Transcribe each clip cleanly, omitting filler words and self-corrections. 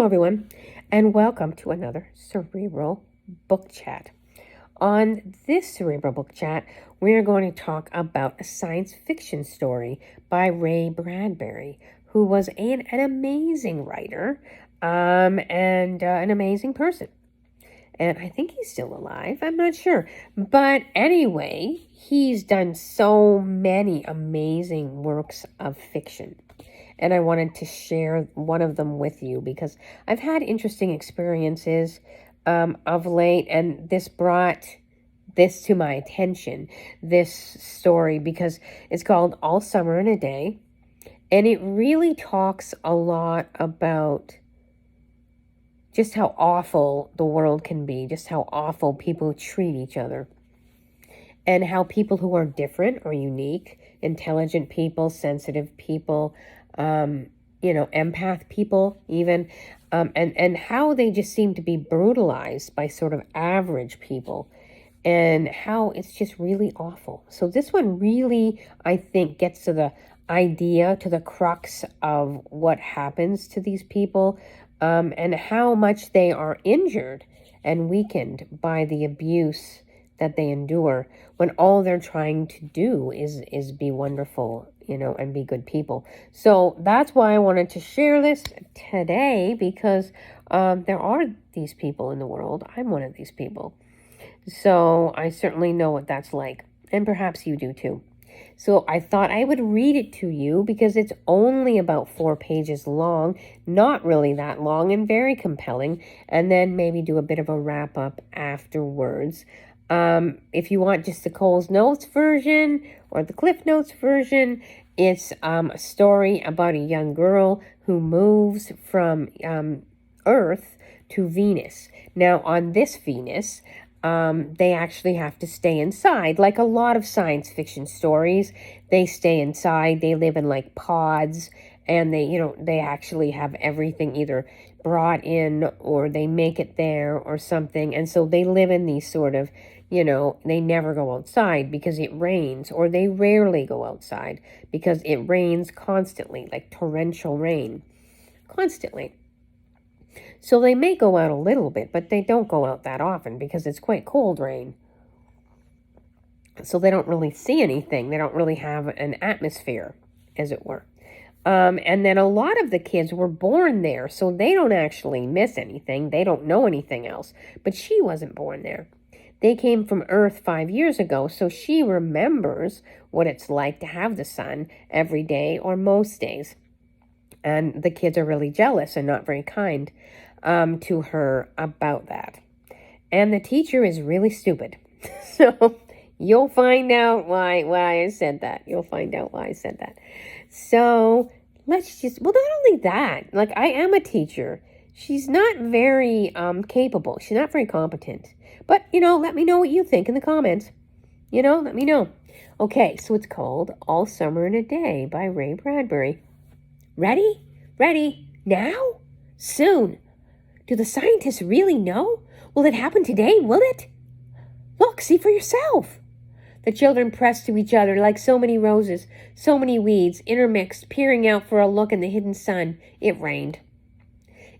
Hello, everyone, and welcome to another Cerebral Book Chat. On this Cerebral Book Chat, we're going to talk about a science fiction story by Ray Bradbury, who was an amazing writer and an amazing person. And I think he's still alive. I'm not sure. But anyway, he's done so many amazing works of fiction. And I wanted to share one of them with you because I've had interesting experiences of late, and this brought this to my attention, this story, because it's called All Summer in a Day, and it really talks a lot about just how awful the world can be, just how awful people treat each other, and how people who are different or unique, intelligent people, sensitive people, empath people even, and how they just seem to be brutalized by sort of average people, and how it's just really awful. So this one really, I think, gets to the idea, to the crux of what happens to these people, and how much they are injured and weakened by the abuse that they endure when all they're trying to do is be wonderful, and be good people. So that's why I wanted to share this today, because there are these people in the world. I'm one of these people. So I certainly know what that's like, and perhaps you do too. So I thought I would read it to you because it's only about 4 pages long, not really that long, and very compelling, and then maybe do a bit of a wrap up afterwards. If you want just the Cole's Notes version or the Cliff Notes version, it's a story about a young girl who moves from Earth to Venus. Now, on this Venus, they actually have to stay inside. Like a lot of science fiction stories, they stay inside. They live in like pods, and they actually have everything either brought in or they make it there or something. And so they live in these sort of, they never go outside because it rains, or they rarely go outside because it rains constantly, like torrential rain, constantly. So they may go out a little bit, but they don't go out that often because it's quite cold rain. So they don't really see anything. They don't really have an atmosphere, as it were. And then a lot of the kids were born there, so they don't actually miss anything. They don't know anything else. But she wasn't born there. They came from Earth 5 years ago, so she remembers what it's like to have the sun every day or most days. And the kids are really jealous and not very kind to her about that. And the teacher is really stupid. So you'll find out why I said that. You'll find out why I said that. So not only that, like I am a teacher. She's not very capable. She's not very competent. But, let me know what you think in the comments. Let me know. Okay, so it's called All Summer in a Day by Ray Bradbury. Ready? Ready? Now? Soon. Do the scientists really know? Will it happen today, will it? Look, see for yourself. The children pressed to each other like so many roses, so many weeds, intermixed, peering out for a look in the hidden sun. It rained.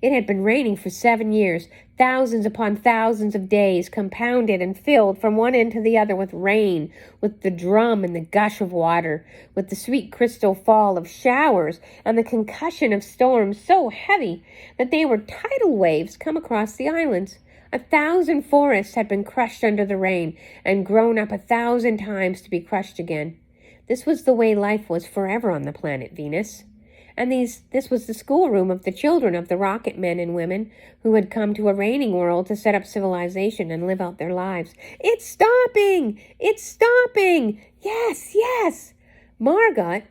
It had been raining for 7 years, thousands upon thousands of days, compounded and filled from one end to the other with rain, with the drum and the gush of water, with the sweet crystal fall of showers and the concussion of storms so heavy that they were tidal waves come across the islands. 1,000 forests had been crushed under the rain and grown up 1,000 times to be crushed again. This was the way life was forever on the planet Venus. And this was the schoolroom of the children of the rocket men and women who had come to a raining world to set up civilization and live out their lives. It's stopping! It's stopping! Yes, yes! Margot,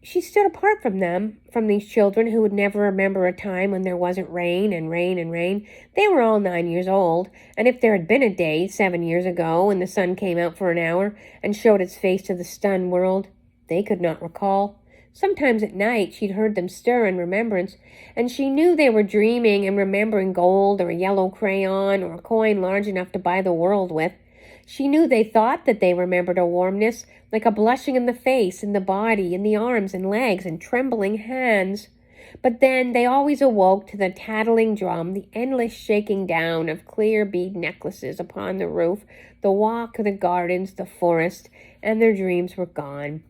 she stood apart from them, from these children who would never remember a time when there wasn't rain and rain and rain. They were all 9 years old, and if there had been a day 7 years ago when the sun came out for an hour and showed its face to the stunned world, they could not recall. Sometimes at night she'd heard them stir in remembrance, and she knew they were dreaming and remembering gold or a yellow crayon or a coin large enough to buy the world with. She knew they thought that they remembered a warmness, like a blushing in the face, in the body, in the arms and legs, and trembling hands. But then they always awoke to the tattling drum, the endless shaking down of clear bead necklaces upon the roof, the walk, the gardens, the forest, and their dreams were gone.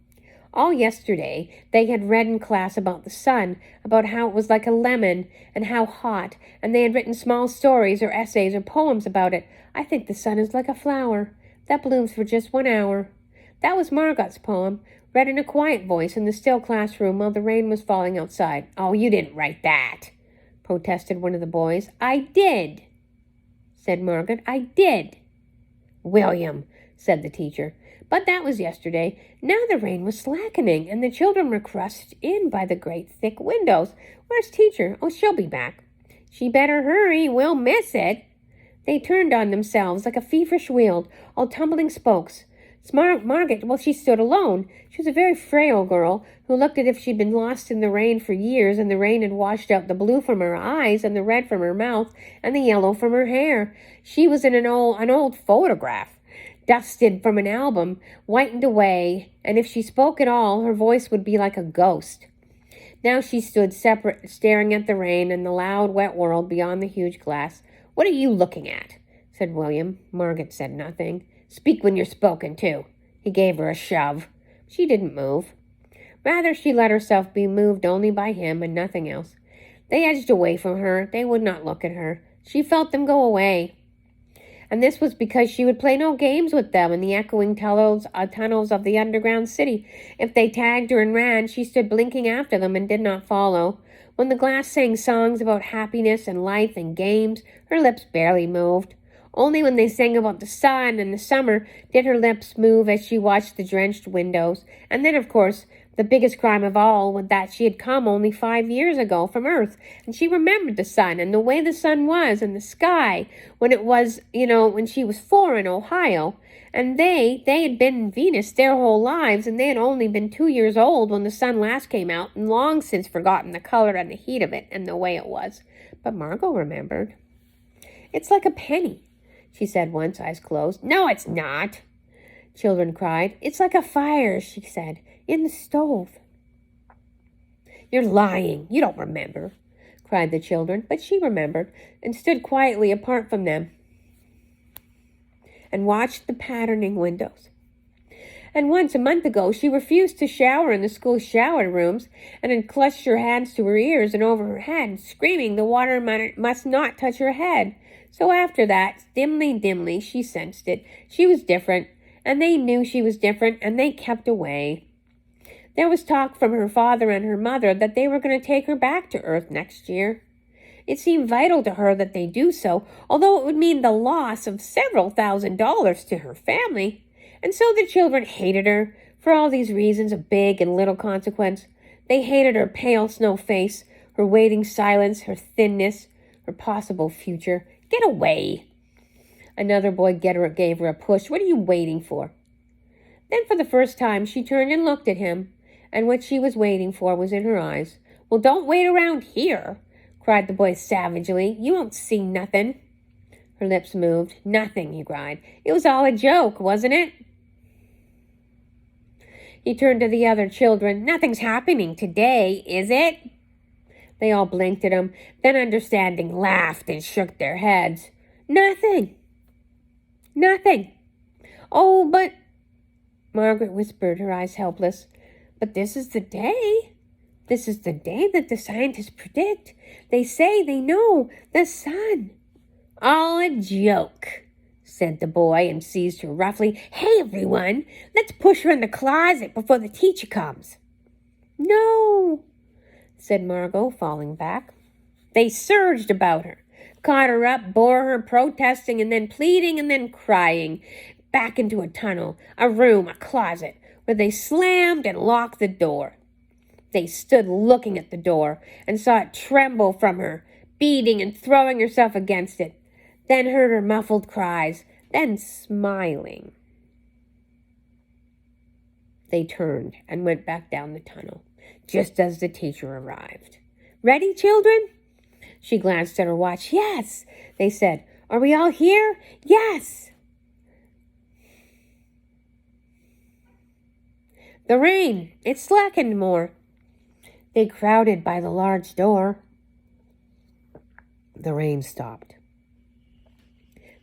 All yesterday they had read in class about the sun, about how it was like a lemon and how hot, and they had written small stories or essays or poems about it. I think the sun is like a flower that blooms for just 1 hour. That was Margot's poem, read in a quiet voice in the still classroom while the rain was falling outside. Oh, you didn't write that, protested one of the boys. I did, said Margot. I did. William, said the teacher. But that was yesterday. Now the rain was slackening, and the children were crushed in by the great thick windows. Where's teacher? Oh, she'll be back. She better hurry. We'll miss it. They turned on themselves like a feverish wheel, all tumbling spokes. Margot, well, she stood alone. She was a very frail girl who looked as if she'd been lost in the rain for years, and the rain had washed out the blue from her eyes and the red from her mouth and the yellow from her hair. She was in an old photograph, dusted from an album, whitened away, and if she spoke at all, her voice would be like a ghost. Now she stood separate, staring at the rain and the loud, wet world beyond the huge glass. What are you looking at? Said William. Margot said nothing. Speak when you're spoken to. He gave her a shove. She didn't move. Rather, she let herself be moved only by him and nothing else. They edged away from her. They would not look at her. She felt them go away. And this was because she would play no games with them in the echoing tunnels of the underground city. If they tagged her and ran, she stood blinking after them and did not follow. When the glass sang songs about happiness and life and games, her lips barely moved. Only when they sang about the sun and the summer did her lips move as she watched the drenched windows. And then, of course, the biggest crime of all was that she had come only 5 years ago from Earth, and she remembered the sun and the way the sun was and the sky when it was, when she was 4 in Ohio. And they had been in Venus their whole lives, and they had only been 2 years old when the sun last came out, and long since forgotten the color and the heat of it and the way it was. But Margot remembered. It's like a penny, she said once, eyes closed. No, it's not, children cried. It's like a fire, she said, in the stove. You're lying. You don't remember, cried the children. But she remembered and stood quietly apart from them and watched the patterning windows. And once, a month ago, she refused to shower in the school shower rooms and had clutched her hands to her ears and over her head, screaming the water must not touch her head. So after that, dimly, she sensed it. She was different, and they knew she was different, and they kept away. There was talk from her father and her mother that they were going to take her back to Earth next year. It seemed vital to her that they do so, although it would mean the loss of several $1,000s to her family. And so the children hated her, for all these reasons of big and little consequence. They hated her pale snow face, her waiting silence, her thinness, her possible future. Get away. Another boy gave her a push. What are you waiting for? Then for the first time she turned and looked at him, and what she was waiting for was in her eyes. Well, don't wait around here, cried the boy savagely. You won't see nothing. Her lips moved. Nothing, he cried. It was all a joke, wasn't it? He turned to the other children. Nothing's happening today, is it? They all blinked at him, then understanding, laughed and shook their heads. Nothing. Nothing. Oh, but, Margaret whispered, her eyes helpless. But this is the day. This is the day that the scientists predict. They say they know the sun. All a joke, said the boy and seized her roughly. Hey, everyone, let's push her in the closet before the teacher comes. No, said Margot, falling back. They surged about her, caught her up, bore her, protesting and then pleading and then crying, back into a tunnel, a room, a closet, where they slammed and locked the door. They stood looking at the door and saw it tremble from her, beating and throwing herself against it, then heard her muffled cries, then smiling. They turned and went back down the tunnel, just as the teacher arrived. Ready, children? She glanced at her watch. Yes, they said. Are we all here? Yes. The rain, it slackened more. They crowded by the large door. The rain stopped.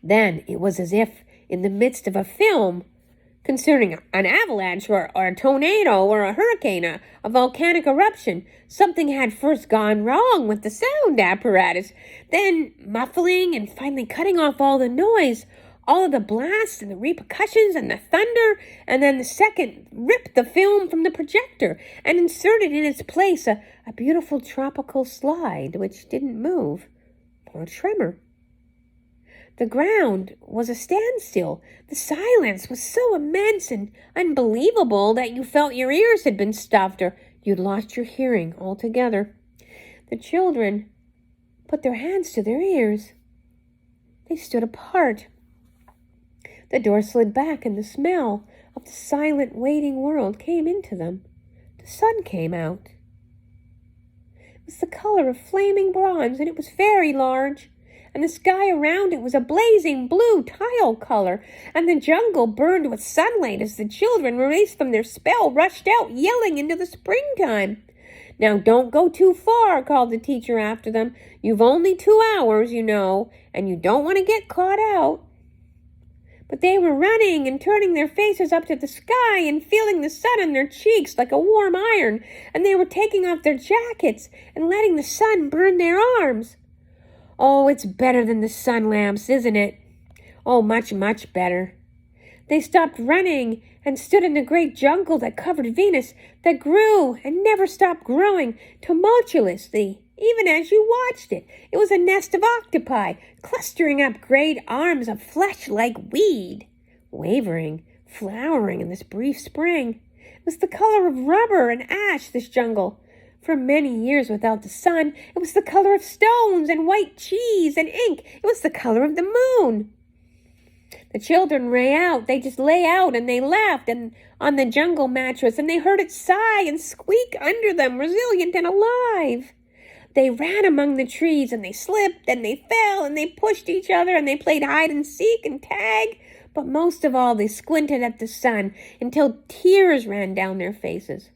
Then it was as if, in the midst of a film concerning an avalanche or a tornado or a hurricane, a volcanic eruption, something had first gone wrong with the sound apparatus, then muffling and finally cutting off all the noise, all of the blasts and the repercussions and the thunder, and then the second ripped the film from the projector and inserted in its place a beautiful tropical slide which didn't move or tremor. The ground was a standstill. The silence was so immense and unbelievable that you felt your ears had been stuffed or you'd lost your hearing altogether. The children put their hands to their ears. They stood apart. The door slid back and the smell of the silent, waiting world came into them. The sun came out. It was the color of flaming bronze, and it was very large. And the sky around it was a blazing blue tile color, and the jungle burned with sunlight as the children, released from their spell, rushed out, yelling into the springtime. "Now don't go too far," called the teacher after them. "You've only 2 hours, you know, and you don't want to get caught out." But they were running and turning their faces up to the sky and feeling the sun on their cheeks like a warm iron, and they were taking off their jackets and letting the sun burn their arms. Oh, it's better than the sun lamps, isn't it? Oh, much, much better. They stopped running and stood in the great jungle that covered Venus, that grew and never stopped growing tumultuously, even as you watched it. It was a nest of octopi, clustering up great arms of flesh like weed, wavering, flowering in this brief spring. It was the color of rubber and ash, this jungle. For many years without the sun, it was the color of stones and white cheese and ink. It was the color of the moon. The children they just lay out and they laughed and on the jungle mattress, and they heard it sigh and squeak under them, resilient and alive. They ran among the trees and they slipped and they fell and they pushed each other and they played hide and seek and tag. But most of all, they squinted at the sun until tears ran down their faces.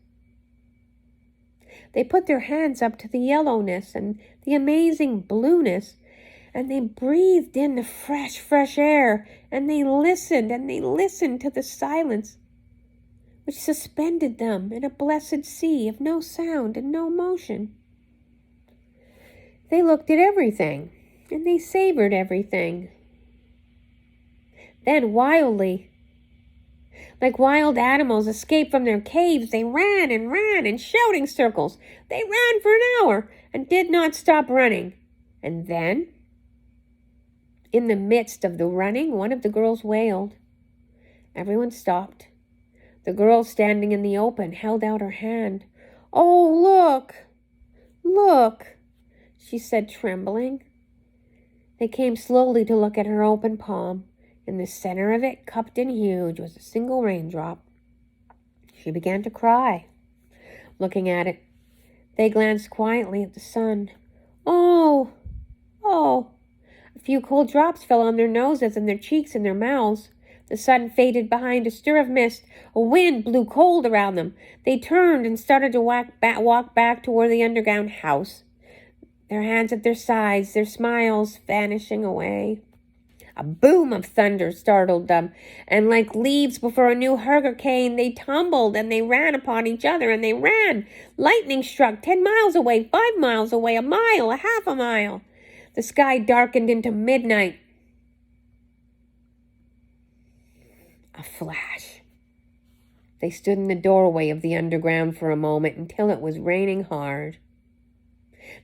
They put their hands up to the yellowness and the amazing blueness, and they breathed in the fresh air, and they listened to the silence, which suspended them in a blessed sea of no sound and no motion. They looked at everything, and they savored everything. Then wildly, like wild animals escaped from their caves, they ran in shouting circles. They ran for an hour and did not stop running. And then, in the midst of the running, one of the girls wailed. Everyone stopped. The girl standing in the open held out her hand. "Oh, look," she said, trembling. They came slowly to look at her open palm. In the center of it, cupped and huge, was a single raindrop. She began to cry, looking at it. They glanced quietly at the sun. Oh. A few cold drops fell on their noses and their cheeks and their mouths. The sun faded behind a stir of mist. A wind blew cold around them. They turned and started to walk back toward the underground house, their hands at their sides, their smiles vanishing away. A boom of thunder startled them, and like leaves before a new hurricane, they tumbled and they ran upon each other, and they ran. Lightning struck 10 miles away, 5 miles away, a mile, a half a mile. The sky darkened into midnight. A flash. They stood in the doorway of the underground for a moment until it was raining hard.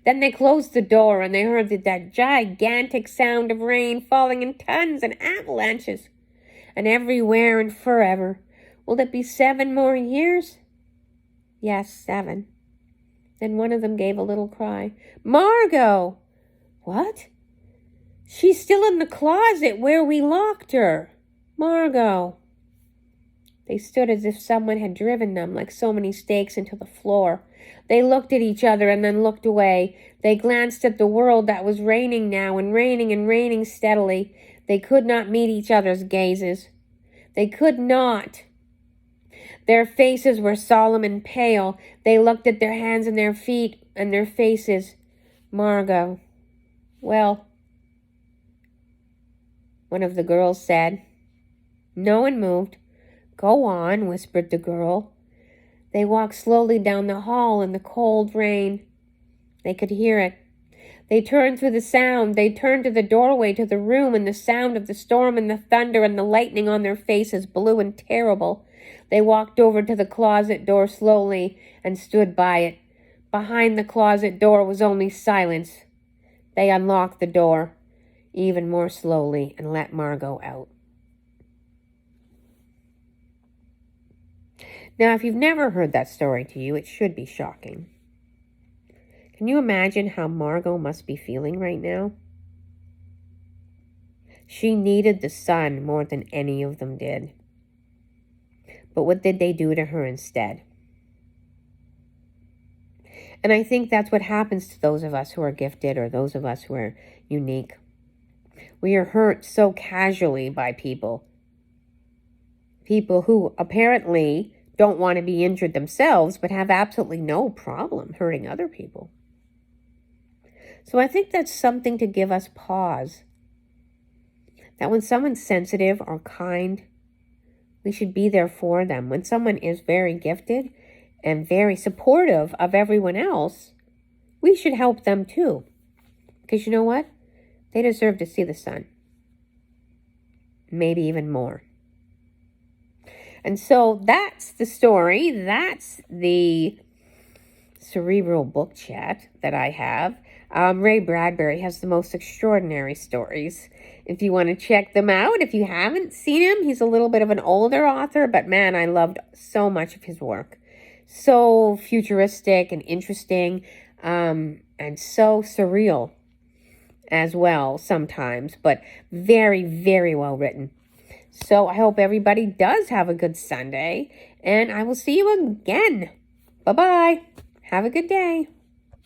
Then they closed the door and they heard that gigantic sound of rain falling in tons and avalanches. And everywhere and forever. Will it be 7 more years? Yes, 7. Then one of them gave a little cry. "Margot!" "What?" "She's still in the closet where we locked her. Margot." They stood as if someone had driven them like so many stakes into the floor. They looked at each other and then looked away. They glanced at the world that was raining now and raining steadily. They could not meet each other's gazes. They could not. Their faces were solemn and pale. They looked at their hands and their feet and their faces. Margot. Well, one of the girls said. No one moved. Go on, whispered the girl. They walked slowly down the hall in the cold rain. They could hear it. They turned through the sound. They turned to the doorway to the room, and the sound of the storm and the thunder and the lightning on their faces, blue and terrible. They walked over to the closet door slowly and stood by it. Behind the closet door was only silence. They unlocked the door even more slowly and let Margot out. Now, if you've never heard that story to you, it should be shocking. Can you imagine how Margot must be feeling right now? She needed the sun more than any of them did. But what did they do to her instead? And I think that's what happens to those of us who are gifted or those of us who are unique. We are hurt so casually by people. People who apparently don't want to be injured themselves, but have absolutely no problem hurting other people. So I think that's something to give us pause. That when someone's sensitive or kind, we should be there for them. When someone is very gifted and very supportive of everyone else, we should help them too. Because you know what? They deserve to see the sun. Maybe even more. And so that's the story. That's the Cerebral book chat that I have. Ray Bradbury has the most extraordinary stories. If you want to check them out, if you haven't seen him, he's a little bit of an older author, but man, I loved so much of his work. So futuristic and interesting, and so surreal as well sometimes, but very, very well written. So I hope everybody does have a good Sunday, and I will see you again. Bye-bye. Have a good day.